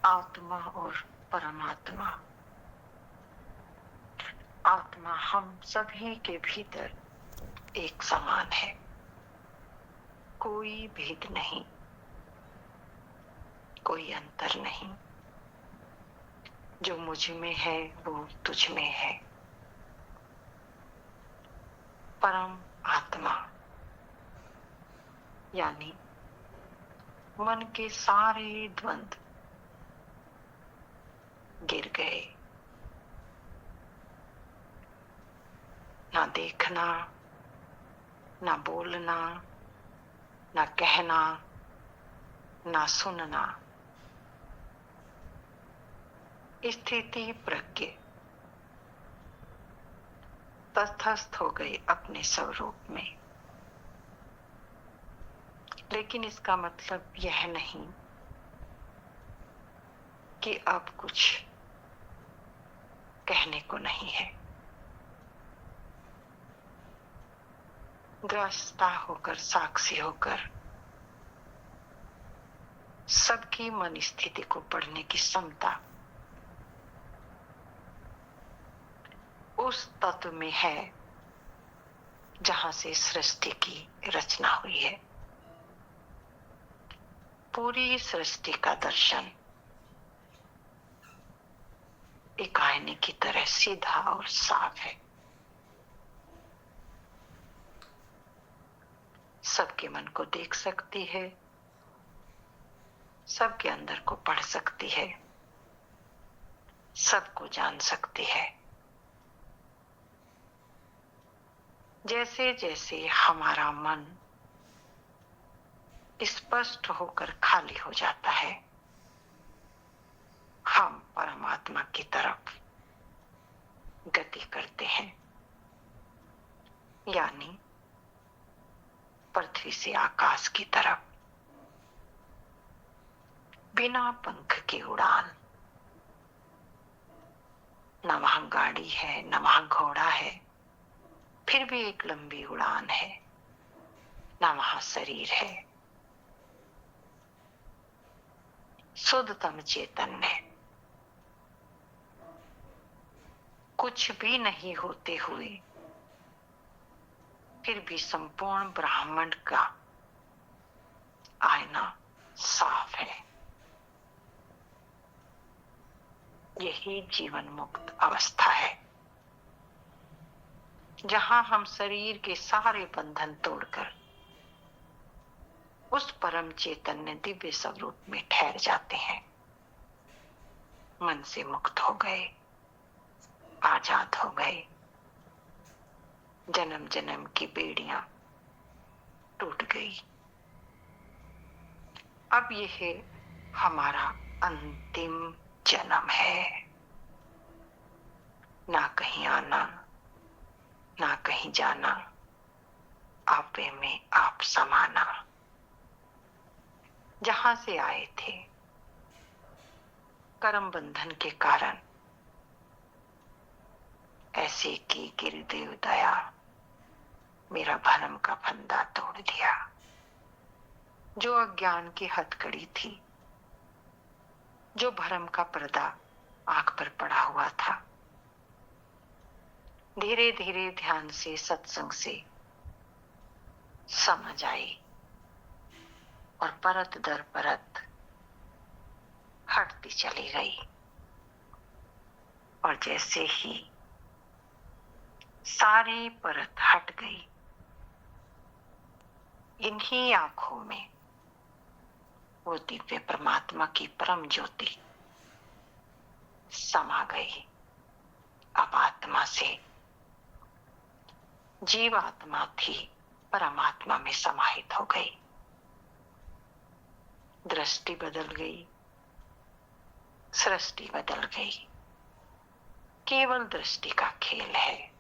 आत्मा और परमात्मा। आत्मा हम सभी के भीतर एक समान है, कोई भेद नहीं, कोई अंतर नहीं। जो मुझ में है वो तुझ में है। परम आत्मा यानी मन के सारे द्वंद्व गिर गए। ना देखना, ना बोलना, ना कहना, ना सुनना, स्थिति प्रज्ञ तटस्थ हो गए अपने स्वरूप में। लेकिन इसका मतलब यह नहीं कि अब कुछ कहने को नहीं है। ग्रस्ता होकर, साक्षी होकर सबकी मन स्थिति को पढ़ने की क्षमता उस तत्व में है जहां से सृष्टि की रचना हुई है। पूरी सृष्टि का दर्शन एक आईने की तरह सीधा और साफ है। सबके मन को देख सकती है, सबके अंदर को पढ़ सकती है, सबको जान सकती है। जैसे जैसे हमारा मन स्पष्ट होकर खाली हो जाता है, हम परमात्मा की तरफ गति करते हैं। यानी पृथ्वी से आकाश की तरफ बिना पंख की उड़ान। न वहां गाड़ी है, न वहां घोड़ा है, फिर भी एक लंबी उड़ान है। न वहां शरीर है। शुद्धतम चैतन्य कुछ भी नहीं होते हुए फिर भी संपूर्ण ब्रह्मांड का आईना साफ है। यही जीवन मुक्त अवस्था है, जहां हम शरीर के सारे बंधन तोड़कर उस परम चैतन्य दिव्य स्वरूप में ठहर जाते हैं। मन से मुक्त हो गए, आजाद हो गए। जन्म जन्म की बेड़ियां टूट गई। अब यह हमारा अंतिम जन्म है। ना कहीं आना, ना कहीं जाना, आपे में आप समाना। जहां से आए थे, कर्म बंधन के कारण ऐसे की गिरदेव दया मेरा भरम का फंदा तोड़ दिया। जो अज्ञान की हथकड़ी थी, जो भरम का पर्दा आंख पर पड़ा हुआ था, धीरे धीरे ध्यान से, सत्संग से समझ आई और परत दर परत हटती चली गई। और जैसे ही सारी परत हट गई, इन्हीं आंखों में वो दिव्य परमात्मा की परम ज्योति समा गई। अब आत्मा से जीवात्मा थी परमात्मा में समाहित हो गई। दृष्टि बदल गई, सृष्टि बदल गई। केवल दृष्टि का खेल है,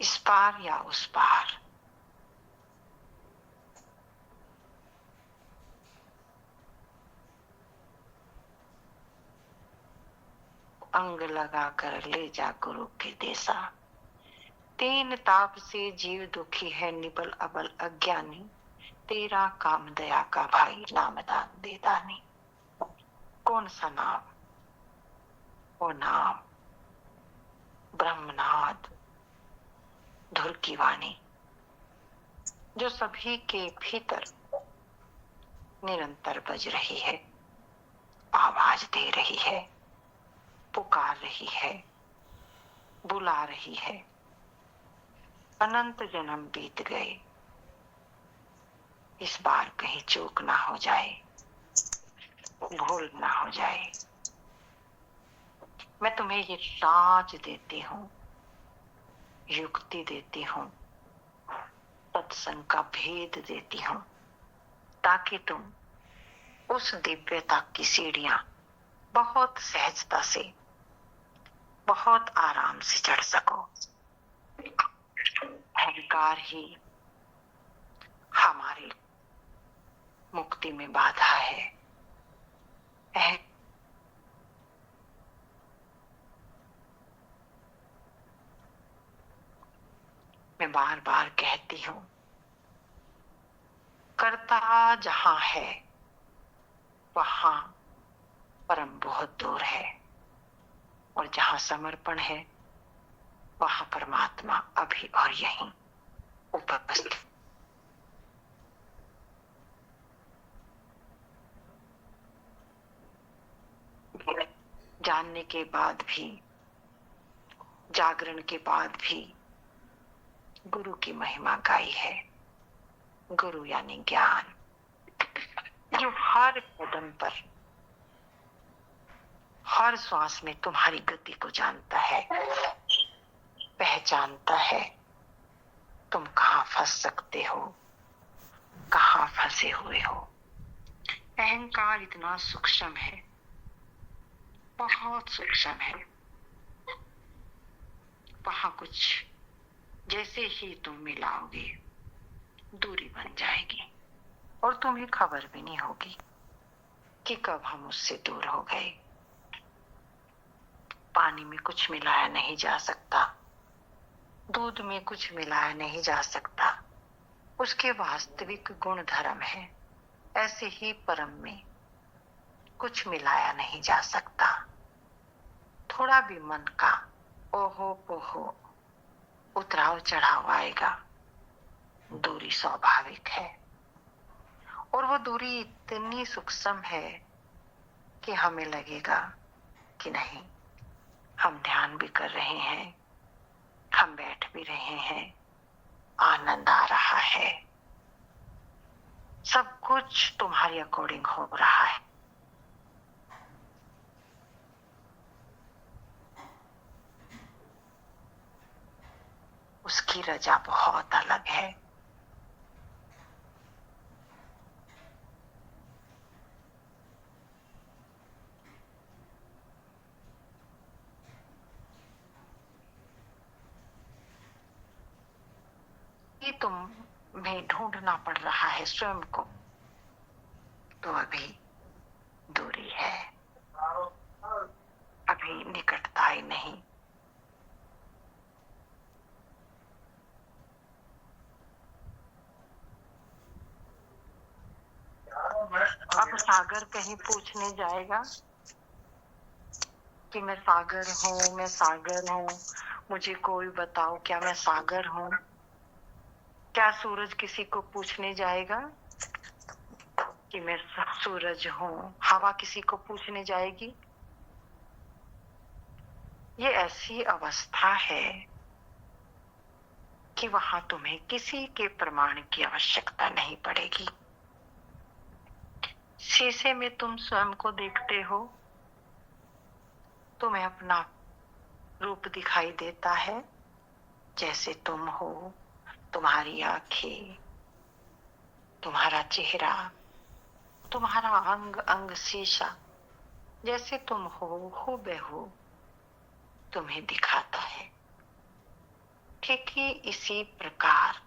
इस पार या उस पार। अंग लगाकर ले जा गुरु के देसा। तीन ताप से जीव दुखी है, निबल अबल अज्ञानी। तेरा काम दया का भाई, नाम दान दे दानी। कौन सा नाम? वो नाम ब्रह्मनाद, धुर की वाणी, जो सभी के भीतर निरंतर बज रही है, आवाज दे रही है, पुकार रही है, बुला रही है। अनंत जन्म बीत गए, इस बार कहीं चूक ना हो जाए, भूल ना हो जाए। मैं तुम्हें ये साज देती हूँ, युक्ति देती हूँ, सत्संग का भेद देती हूँ, ताकि तुम उस दिव्यता की सीढ़ियां बहुत सहजता से, बहुत आराम से चढ़ सको। अहंकार ही हमारी मुक्ति में बाधा है। मैं बार बार कहती हूँ, कर्ता जहां है वहां परम बहुत दूर है, और जहां समर्पण है वहां परमात्मा अभी और यहीं उपस्थित। जानने के बाद भी, जागरण के बाद भी गुरु की महिमा गाई है। गुरु यानी ज्ञान, जो हर कदम पर, हर श्वास में तुम्हारी गति को जानता है, पहचानता है तुम कहां फंस सकते हो, कहां फंसे हुए हो। अहंकार इतना सूक्ष्म है, बहुत सूक्ष्म है। वहां कुछ जैसे ही तुम मिलाओगे, दूरी बन जाएगी, और तुम्हें खबर भी नहीं होगी कि कब हम उससे दूर हो गए। पानी में कुछ मिलाया नहीं जा सकता, दूध में कुछ मिलाया नहीं जा सकता, उसके वास्तविक गुण धर्म है। ऐसे ही परम में कुछ मिलाया नहीं जा सकता। थोड़ा भी मन का ओहो पोहो, उतराव चढ़ाव आएगा, दूरी स्वाभाविक है। और वो दूरी इतनी सूक्ष्म है कि हमें लगेगा कि नहीं, हम ध्यान भी कर रहे हैं, हम बैठ भी रहे हैं, आनंद आ रहा है, सब कुछ तुम्हारे अकॉर्डिंग हो रहा है। उसकी रजा बहुत अलग है। ये तुम्हें ढूंढना पड़ रहा है स्वयं को, तो अभी दूरी है, अभी निकटता ही नहीं। अब सागर कहीं पूछने जाएगा कि मैं सागर हूँ, मैं सागर हूँ, मुझे कोई बताओ क्या मैं सागर हूँ? क्या सूरज किसी को पूछने जाएगा कि मैं सूरज हूँ? हवा किसी को पूछने जाएगी? ये ऐसी अवस्था है कि वहां तुम्हें किसी के प्रमाण की आवश्यकता नहीं पड़ेगी। शीशे में तुम स्वयं को देखते हो, तुम्हें अपना रूप दिखाई देता है जैसे तुम हो, तुम्हारी आंखें, तुम्हारा चेहरा, तुम्हारा अंग अंग शीशा, जैसे तुम हो हूबहू तुम्हें दिखाता है। ठीक ही इसी प्रकार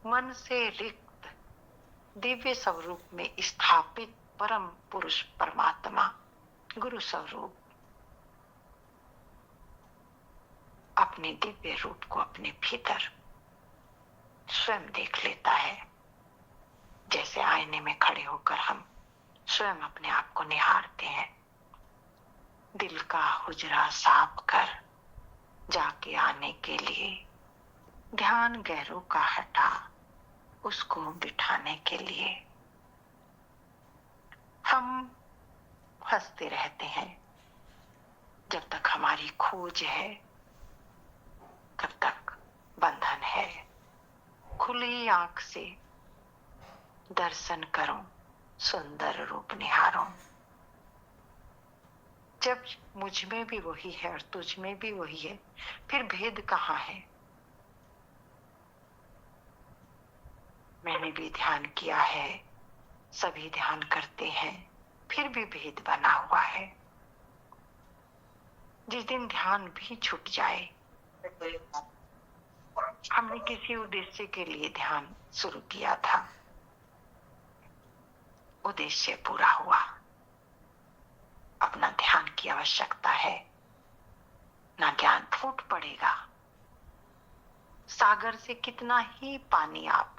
मन से रिक्त दिव्य स्वरूप में स्थापित परम पुरुष परमात्मा गुरु स्वरूप अपने दिव्य रूप को अपने भीतर स्वयं देख लेता है। जैसे आईने में खड़े होकर हम स्वयं अपने आप को निहारते हैं। दिल का हुजरा साफ कर जाके आने के लिए ध्यान गहरों का हटा उसको बिठाने के लिए हम हंसते रहते हैं। जब तक हमारी खोज है तब तक बंधन है। खुली आंख से दर्शन करो, सुंदर रूप निहारो। जब मुझ में भी वही है और तुझ में भी वही है, फिर भेद कहाँ है? मैंने भी ध्यान किया है, सभी ध्यान करते हैं, फिर भी भेद बना हुआ है। जिस दिन ध्यान भी छूट जाए, हमने किसी उद्देश्य के लिए ध्यान शुरू किया था, उद्देश्य पूरा हुआ, अपना ध्यान की आवश्यकता है, ना ज्ञान फूट पड़ेगा। सागर से कितना ही पानी आप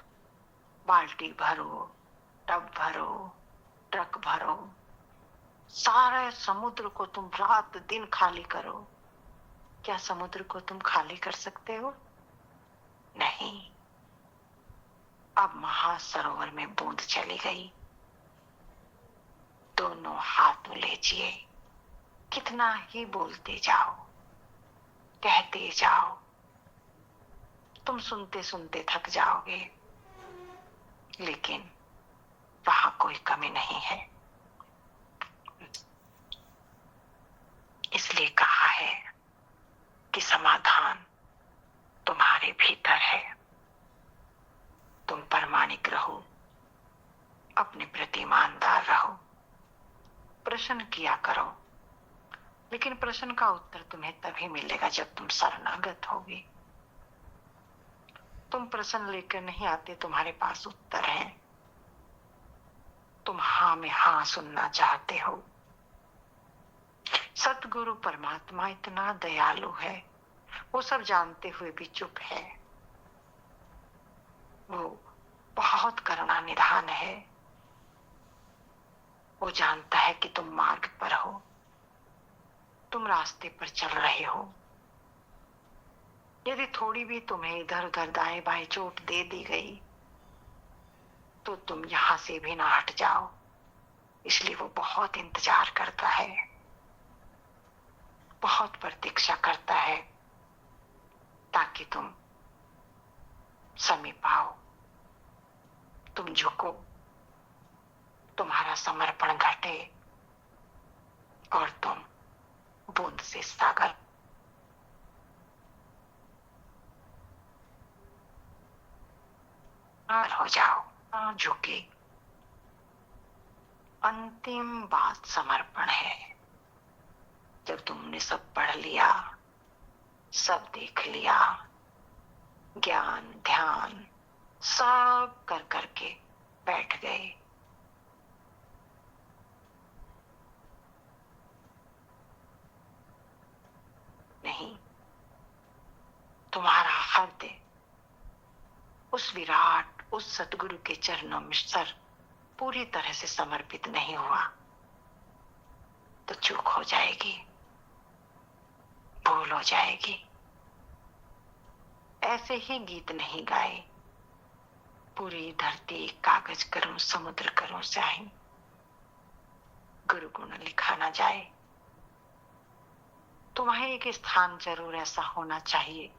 बाल्टी भरो, टब भरो, ट्रक भरो, सारे समुद्र को तुम रात दिन खाली करो, क्या समुद्र को तुम खाली कर सकते हो? नहीं। अब महासरोवर में बूंद चली गई, दोनों हाथ लीजिए, कितना ही बोलते जाओ, कहते जाओ, तुम सुनते सुनते थक जाओगे, लेकिन वहां कोई कमी नहीं है। इसलिए कहा है कि समाधान तुम्हारे भीतर है। तुम प्रामाणिक रहो, अपने प्रति ईमानदार रहो, प्रश्न किया करो, लेकिन प्रश्न का उत्तर तुम्हें तभी मिलेगा जब तुम शरणागत होगे। तुम प्रश्न लेकर नहीं आते, तुम्हारे पास उत्तर है। तुम हाँ में हाँ सुनना चाहते हो। सतगुरु परमात्मा इतना दयालु है, वो सब जानते हुए भी चुप है। वो बहुत करुणा निधान है। वो जानता है कि तुम मार्ग पर हो, तुम रास्ते पर चल रहे हो। यदि थोड़ी भी तुम्हें इधर उधर दाएं बाएं चोट दे दी गई तो तुम यहां से भी ना हट जाओ। इसलिए वो बहुत इंतजार करता है, बहुत प्रतीक्षा करता है, ताकि तुम समीप आओ, तुम झुको, तुम्हारा समर्पण घटे और तुम बूंद से सागर हो जाओ। झुके। अंतिम बात समर्पण है। जब तुमने सब पढ़ लिया, सब देख लिया, ज्ञान ध्यान सब कर करके बैठ गए, नहीं, तुम्हारा हृदय उस विराट, उस सतगुरु के चरणों में सर पूरी तरह से समर्पित नहीं हुआ तो चूक हो जाएगी, भूल हो जाएगी। ऐसे ही गीत नहीं गाए, पूरी धरती कागज करूं, समुद्र करूं स्याही, गुरु गुण लिखा ना जाए। तुम्हें एक स्थान जरूर ऐसा होना चाहिए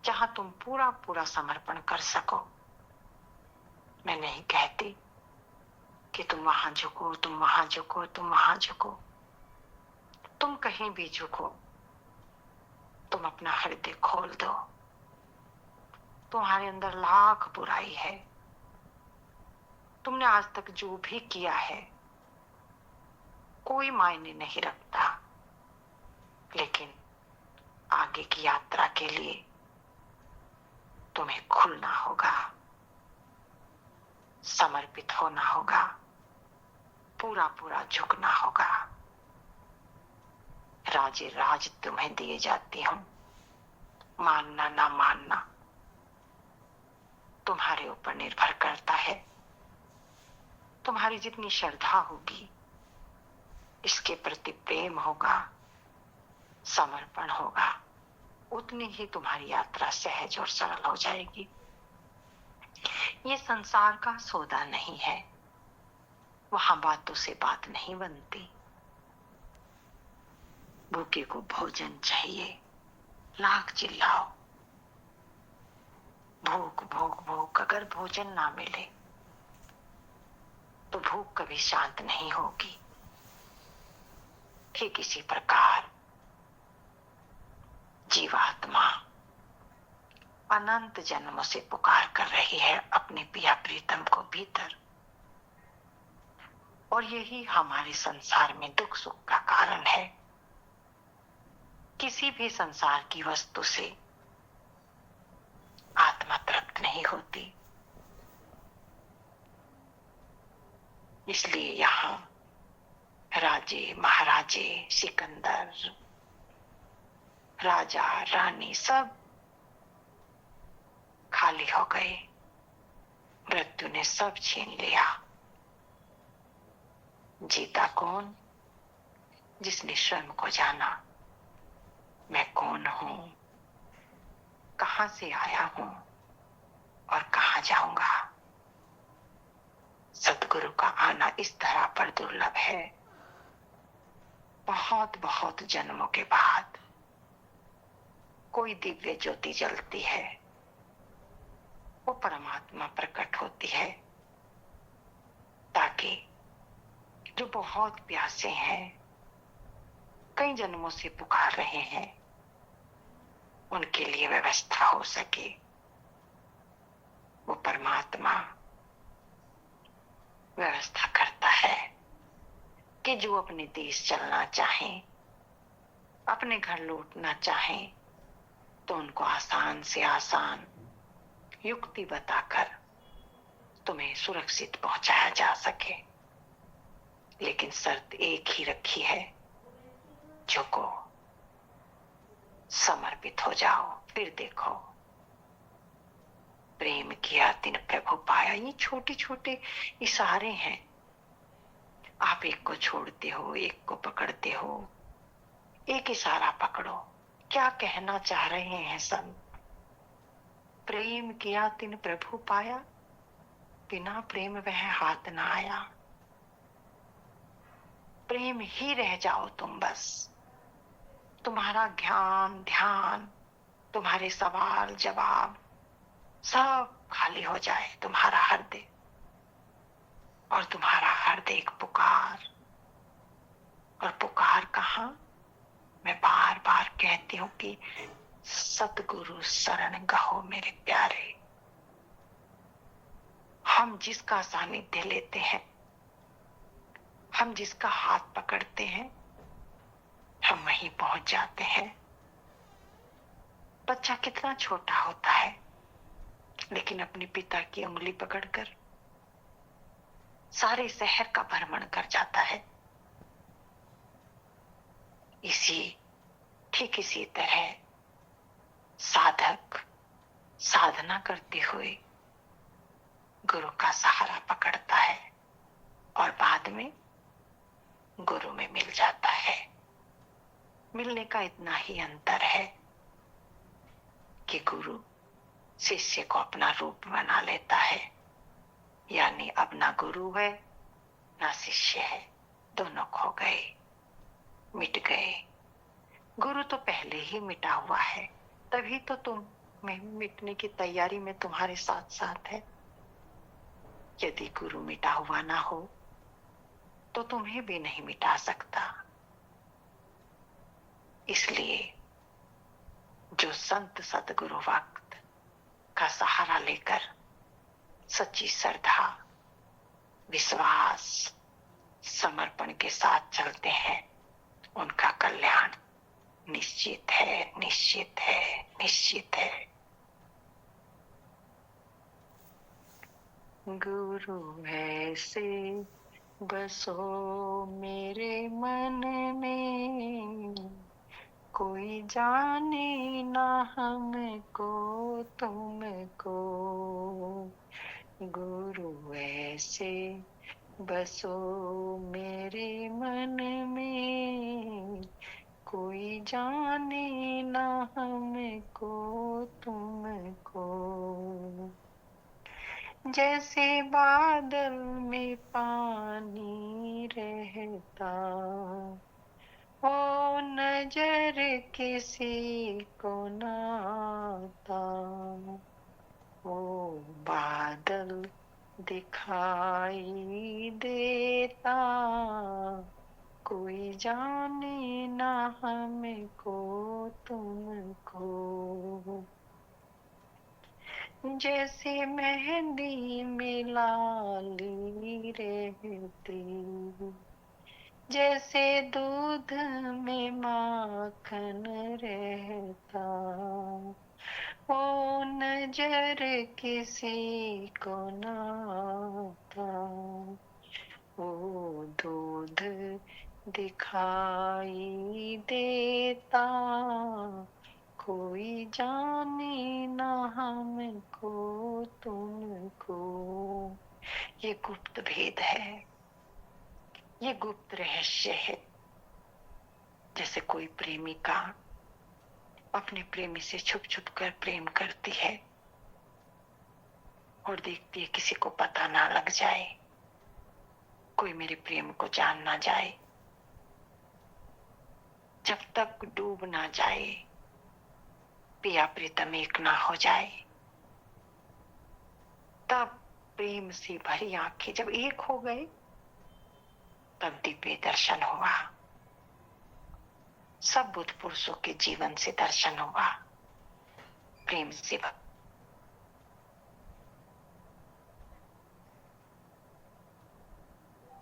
जहां तुम पूरा पूरा समर्पण कर सको। मैं नहीं कहती कि तुम वहां झुको, तुम वहां झुको, तुम वहां झुको। तुम कहीं भी झुको, तुम अपना हृदय खोल दो। तुम्हारे अंदर लाख बुराई है, तुमने आज तक जो भी किया है कोई मायने नहीं रखता, लेकिन आगे की यात्रा के लिए तुम्हें खुलना होगा, समर्पित होना होगा, पूरा पूरा झुकना होगा। राजे राज तुम्हें दिए जाती हूं, मानना ना मानना तुम्हारे ऊपर निर्भर करता है। तुम्हारे तुम्हारी जितनी श्रद्धा होगी, इसके प्रति प्रेम होगा, समर्पण होगा, उतनी ही तुम्हारी यात्रा सहज और सरल हो जाएगी। ये संसार का सौदा नहीं है, वहां बातों से बात नहीं बनती। भूखे को भोजन चाहिए, लाख चिल्लाओ, भूख भूख भूख, अगर भोजन ना मिले तो भूख कभी शांत नहीं होगी। ठीक इसी प्रकार जीवात्मा अनंत जन्मों से पुकार कर रही है अपने पिया प्रीतम को भीतर, और यही हमारे संसार में दुख सुख का कारण है। किसी भी संसार की वस्तु से आत्मा तृप्त नहीं होती। इसलिए यहाँ राजे महाराजे, सिकंदर, राजा रानी सब खाली हो गए, मृत्यु ने सब छीन लिया। जीता कौन? जिसने स्वयं को जाना, मैं कौन हूं, कहां से आया हूं और कहां जाऊंगा। सतगुरु का आना इस तरह पर दुर्लभ है। बहुत बहुत जन्मों के बाद कोई दिव्य ज्योति जलती है, वो परमात्मा प्रकट होती है, ताकि जो बहुत प्यासे हैं, कई जन्मों से पुकार रहे हैं, उनके लिए व्यवस्था हो सके। वो परमात्मा व्यवस्था करता है कि जो अपने देश चलना चाहें, अपने घर लौटना चाहें, तो उनको आसान से आसान युक्ति बताकर तुम्हें सुरक्षित पहुंचाया जा सके। लेकिन शर्त एक ही रखी है, झुको, समर्पित हो जाओ, फिर देखो। प्रेम किया तिन प्रभु पाया, ये छोटे छोटे इशारे हैं। आप एक को छोड़ते हो, एक को पकड़ते हो, एक इशारा पकड़ो, क्या कहना चाह रहे हैं सब? प्रेम किया तिन प्रभु पाया, बिना प्रेम वह हाथ ना आया। प्रेम ही रह जाओ तुम बस, तुम्हारा ज्ञान ध्यान, तुम्हारे सवाल जवाब सब खाली हो जाए, तुम्हारा हृदय, और तुम्हारा हृदय एक पुकार। और पुकार कहाँ? मैं बार बार कहती हूँ कि सतगुरु शरण गहो मेरे प्यारे। हम जिसका सानिध्य लेते हैं, हम जिसका हाथ पकड़ते हैं, हम वहीं पहुंच जाते हैं। बच्चा कितना छोटा होता है, लेकिन अपने पिता की उंगली पकड़कर सारे शहर का भ्रमण कर जाता है। ठीक इसी तरह साधक साधना करते हुए गुरु का सहारा पकड़ता है और बाद में गुरु में मिल जाता है। मिलने का इतना ही अंतर है कि गुरु शिष्य को अपना रूप बना लेता है, यानी अब ना गुरु है ना शिष्य है, दोनों खो गए, मिट गए। गुरु तो पहले ही मिटा हुआ है, तभी तो तुम मिटने की तैयारी में तुम्हारे साथ साथ है। यदि गुरु मिटा हुआ ना हो तो तुम्हें भी नहीं मिटा सकता। इसलिए जो संत सतगुरु वक्त का सहारा लेकर सच्ची श्रद्धा, विश्वास, समर्पण के साथ चलते हैं, उनका कल्याण निश्चित है, निश्चित है, निश्चित है। गुरु ऐसे बसो मेरे मन में, कोई जाने ना हमको तुमको। गुरु ऐसे बसो मेरे मन में, कोई जाने ना हमको तुमको। जैसे बादल में पानी रहता, ओ नजर किसी को ना आता। ओ बादल दिखाई देता, कोई जाने ना हमको तुमको। जैसे मेहंदी में लाली रहती, जैसे दूध में माखन रहता, ओ नजर किसी को ना आता। ओ दूध दिखाई देता, कोई जाने ना हमको तुमको। ये गुप्त भेद है, ये गुप्त रहस्य है। जैसे कोई प्रेमिका अपने प्रेमी से छुप छुप कर प्रेम करती है और देखती है किसी को पता ना लग जाए, कोई मेरे प्रेम को जान ना जाए। जब तक डूब ना जाए, पिया प्रीतम एक ना हो जाए, तब प्रेम से भरी आंखें जब एक हो गए, तब दिव्य दर्शन हुआ। सब बुद्ध पुरुषों के जीवन से दर्शन हुआ। प्रेम से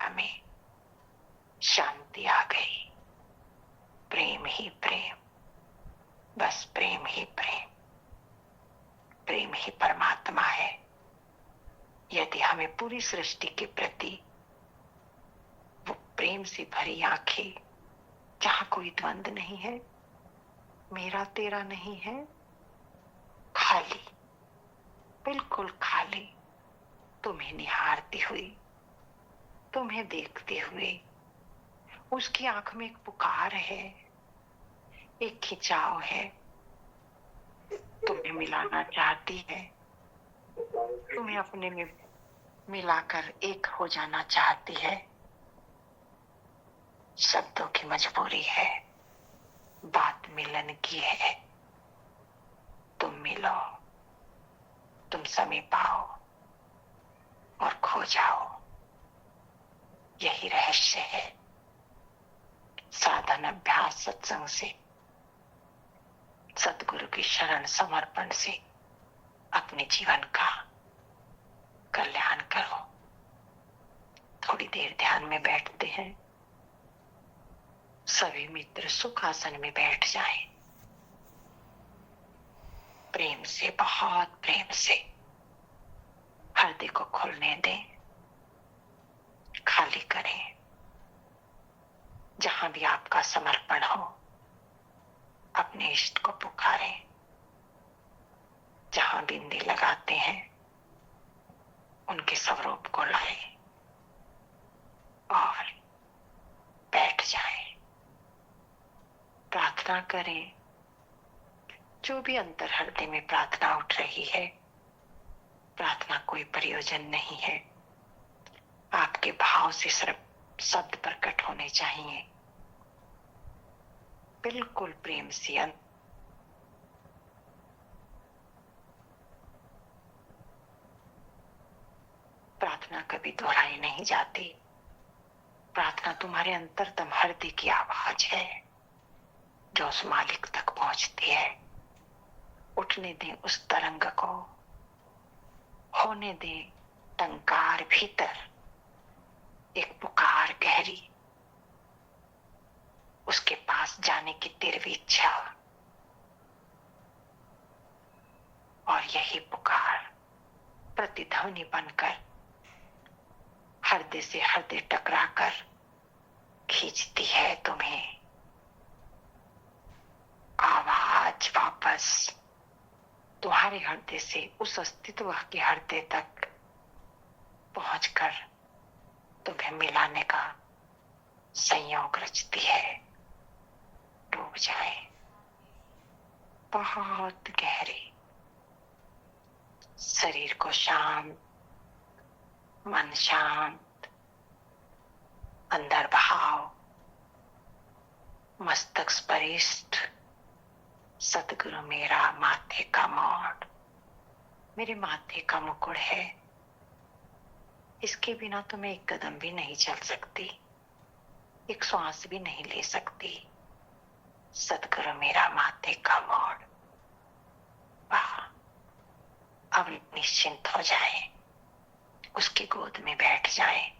हमें शांति आ गई। प्रेम ही प्रेम, बस प्रेम ही प्रेम। प्रेम ही परमात्मा है। यदि हमें पूरी सृष्टि के प्रति वो प्रेम से भरी आंखें, जहां कोई द्वंद नहीं है, मेरा तेरा नहीं है, खाली, बिल्कुल खाली, तुम्हें निहारती हुई, तुम्हें देखते हुए, उसकी आंख में एक पुकार है, एक खिंचाव है, तुम्हें मिलाना चाहती है, तुम्हें अपने में मिलाकर एक हो जाना चाहती है। शब्दों की मजबूरी है, बात मिलन की है। तुम मिलो, तुम समीप आओ और खो जाओ। यही रहस्य है। साधन, अभ्यास, सत्संग से, सतगुरु की शरण समर्पण से अपने जीवन का कल्याण करो। थोड़ी देर ध्यान में बैठते हैं। सभी मित्र सुखासन में बैठ जाएं। प्रेम से, बहुत प्रेम से हृदय को खुलने दें, खाली करें। जहां भी आपका समर्पण हो, अपने इष्ट को पुकारें। जहां बिंदी लगाते हैं, उनके स्वरूप को लाएं और बैठ जाएं। प्रार्थना करें। जो भी अंतर हृदय में प्रार्थना उठ रही है, प्रार्थना कोई प्रयोजन नहीं है। आपके भाव से सिर्फ शब्द प्रकट होने चाहिए। बिल्कुल प्रेम से। प्रार्थना कभी दोहराई नहीं जाती। प्रार्थना तुम्हारे अंतरतम हृदय की आवाज है, जो उस मालिक तक पहुंचती है। उठने दें उस तरंग को, होने दें टंकार भीतर, एक पुकार गहरी, उसके पास जाने की तीव्र इच्छा। और यही पुकार प्रतिध्वनि बनकर हृदय से हृदय टकराकर खींचती है तुम्हें। आवाज वापस तुम्हारे हृदय से उस अस्तित्व के हृदय तक पहुंचकर तुम्हें मिलाने का संयोग रचती है। डूब जाए बहुत गहरी, शरीर को शांत, मन शांत, अंदर भाव, मस्तक स्परिष्ट। सतगुरु मेरा माथे का मोड़, मेरे माथे का मुकुट है, इसके बिना तो मैं एक कदम भी नहीं चल सकती, एक श्वास भी नहीं ले सकती। सतगुरु मेरा माथे का मोड़। वाह, अब निश्चिंत हो जाए, उसकी गोद में बैठ जाए,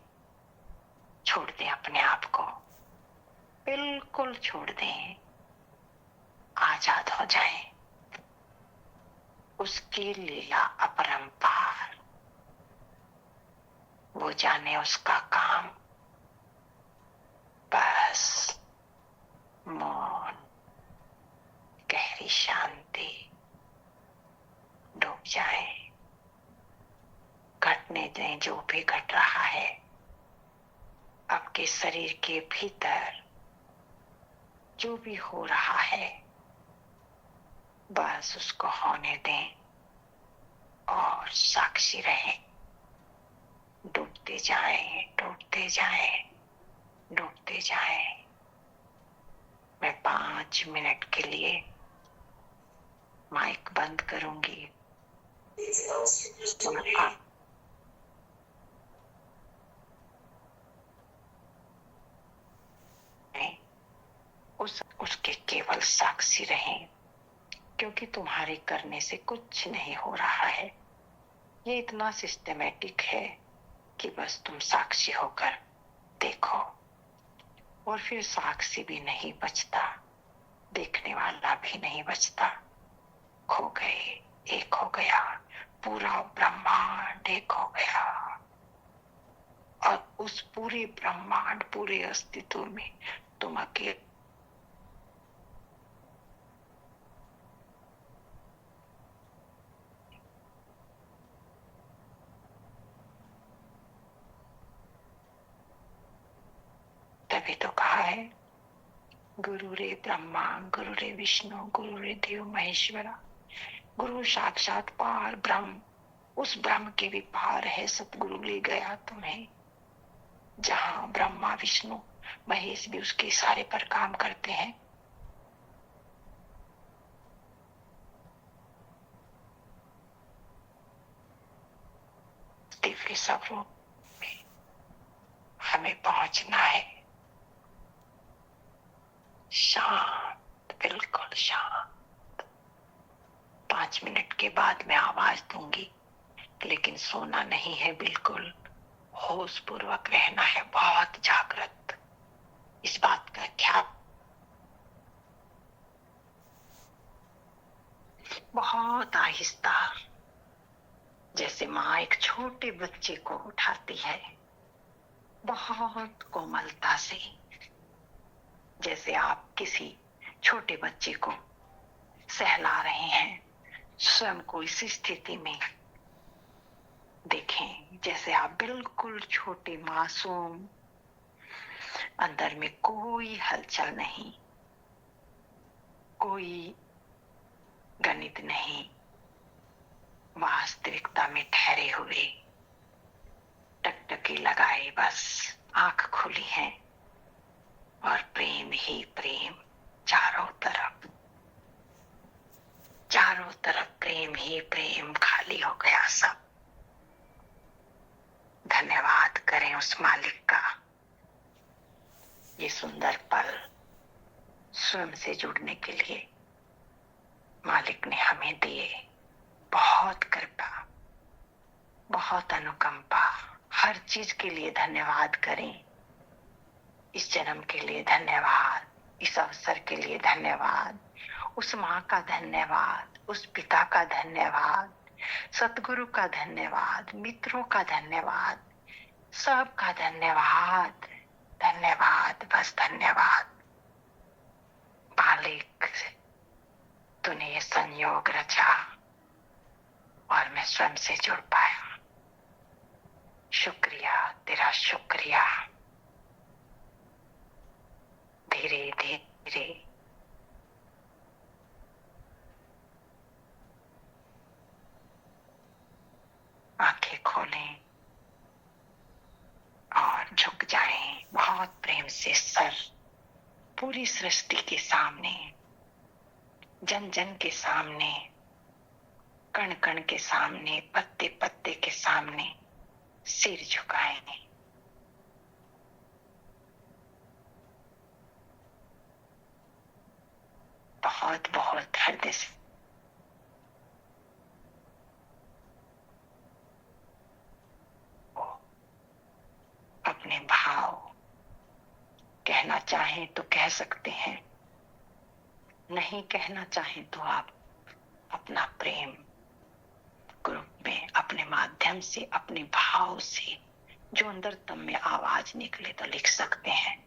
छोड़ दें अपने आप को, बिल्कुल छोड़ दें, आजाद हो जाए। उसकी लीला अपरंपार, वो जाने उसका काम। बस मौन, गहरी शांति, डूब जाए। घटने दें जो भी घट रहा है आपके शरीर के भीतर, जो भी हो रहा है बस उसको होने दें और साक्षी रहें। डूबते जाएं, डूबते जाएं, डूबते जाएं। मैं 5 मिनट के लिए माइक बंद करूंगी और आप उसके केवल साक्षी रहें, क्योंकि तुम्हारे करने से कुछ नहीं हो रहा है। ये इतना सिस्टमेटिक है कि बस तुम साक्षी होकर देखो, और फिर साक्षी भी नहीं बचता, देखने वाला भी नहीं बचता। खो गए, एक हो गया, पूरा ब्रह्मांड एक हो गया, और उस पूरे ब्रह्मांड, पूरे अस्तित्व में तुम अकेले। तभी तो कहा है गुरु रे ब्रह्मा, गुरु रे विष्णु, गुरु रे देव महेश्वरा, गुरु साक्षात पार ब्रह्म। उस ब्रह्म के भी पार है, सतगुरु ले गया तुम्हें जहां ब्रह्मा विष्णु महेश भी उसके इशारे पर काम करते हैं। दिव्य स्वरूप में हमें पहुंचना है। शांत, बिल्कुल शांत। 5 मिनट के बाद मैं आवाज दूंगी, लेकिन सोना नहीं है, बिल्कुल होश पूर्वक रहना है, बहुत जागृत। इस बात का ख्याल, बहुत आहिस्ता, जैसे माँ एक छोटे बच्चे को उठाती है, बहुत कोमलता से, जैसे आप किसी छोटे बच्चे को सहला रहे हैं। स्वयं को इस स्थिति में देखें जैसे आप बिल्कुल छोटे मासूम, अंदर में कोई हलचल नहीं, कोई गणित नहीं, वास्तविकता में ठहरे हुए, टकटकी लगाए, बस आंख खुली है और प्रेम ही प्रेम चारों तरफ, चारों तरफ प्रेम ही प्रेम, खाली हो गया सब। धन्यवाद करें उस मालिक का, ये सुंदर पल स्वयं से जुड़ने के लिए मालिक ने हमें दिए। बहुत कृपा, बहुत अनुकंपा। हर चीज के लिए धन्यवाद करें। इस जन्म के लिए धन्यवाद, इस अवसर के लिए धन्यवाद, उस माँ का धन्यवाद, उस पिता का धन्यवाद, सतगुरु का धन्यवाद, मित्रों का धन्यवाद, सबका धन्यवाद। धन्यवाद, बस धन्यवाद। मालिक, तूने ये संयोग रचा और मैं स्वयं से जुड़ पाया। शुक्रिया। तेरा शुक्रिया। धीरे धीरे आंखें खोलें और झुक जाएं बहुत प्रेम से। सर पूरी सृष्टि के सामने, जन जन के सामने, कण कण के सामने, पत्ते पत्ते के सामने सिर झुकाएं। बहुत बहुत हृदय से अपने भाव कहना चाहें तो कह सकते हैं, नहीं कहना चाहें तो आप अपना प्रेम ग्रुप में अपने माध्यम से, अपने भाव से जो अंदर तम में आवाज निकले तो लिख सकते हैं।